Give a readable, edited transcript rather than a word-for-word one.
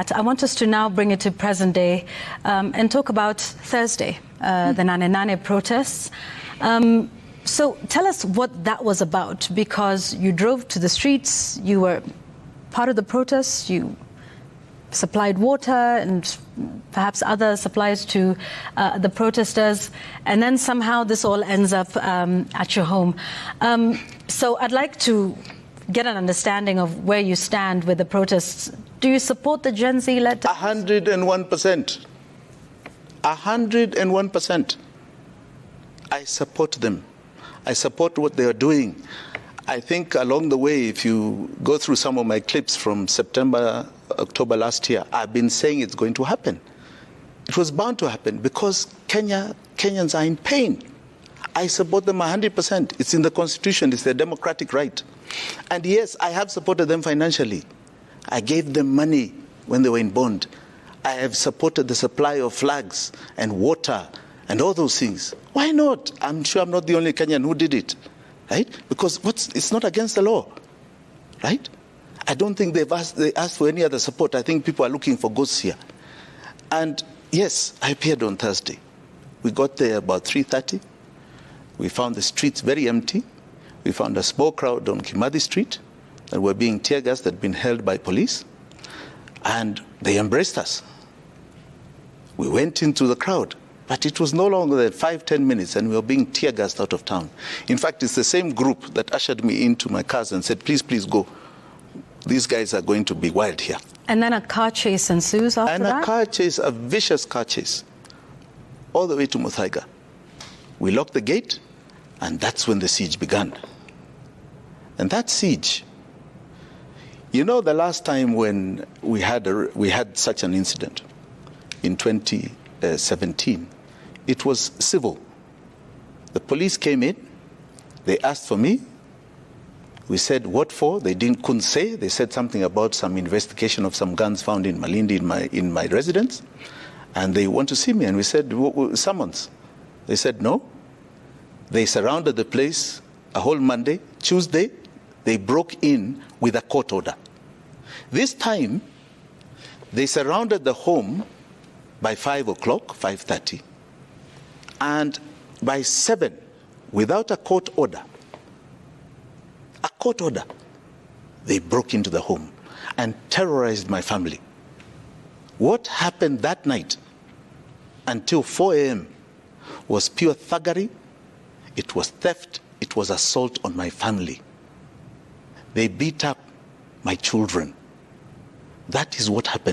that. I want us to now bring it to present day and talk about Thursday, the Nane Nane protests. So tell us what that was about, because you drove to the streets, you were part of the protests, you supplied water and perhaps other supplies to the protesters, and then somehow this all ends up at your home. So I'd like to get an understanding of where you stand with the protests. Do you support the Gen Z-led? 101%. 101%. I support them. I support what they are doing. I think along the way, if you go through some of my clips from September, October last year, I've been saying it's going to happen. It was bound to happen because Kenyans are in pain. I support them 100%. It's in the Constitution. It's their democratic right. And yes, I have supported them financially. I gave them money when they were in bond. I have supported the supply of flags and water and all those things. Why not? I'm sure I'm not the only Kenyan who did it, right? Because it's not against the law, right? I don't think they asked for any other support. I think people are looking for ghosts here. And yes, I appeared on Thursday. We got there about 3:30. We found the streets very empty. We found a small crowd on Kimathi Street that were being tear gassed, that had been held by police. And they embraced us. We went into the crowd, but it was no longer than 5-10 minutes and we were being tear gassed out of town. In fact, it's the same group that ushered me into my cars and said, please, please go. These guys are going to be wild here. And then a car chase ensues after that? And a car chase, a vicious car chase, all the way to Muthaiga. We locked the gate, and that's when the siege began. And that siege, you know, the last time when we had such an incident in 2017, it was civil. The police came in, they asked for me. We said, what for? They couldn't say. They said something about some investigation of some guns found in Malindi in my residence. And they want to see me. And we said, summons. They said, no. They surrounded the place a whole Monday. Tuesday, they broke in with a court order. This time, they surrounded the home by 5 o'clock, 5:30. And by 7, without a court order, they broke into the home and terrorized my family. What happened that night until 4 a.m. was pure thuggery, it was theft, it was assault on my family. They beat up my children. That is what happened.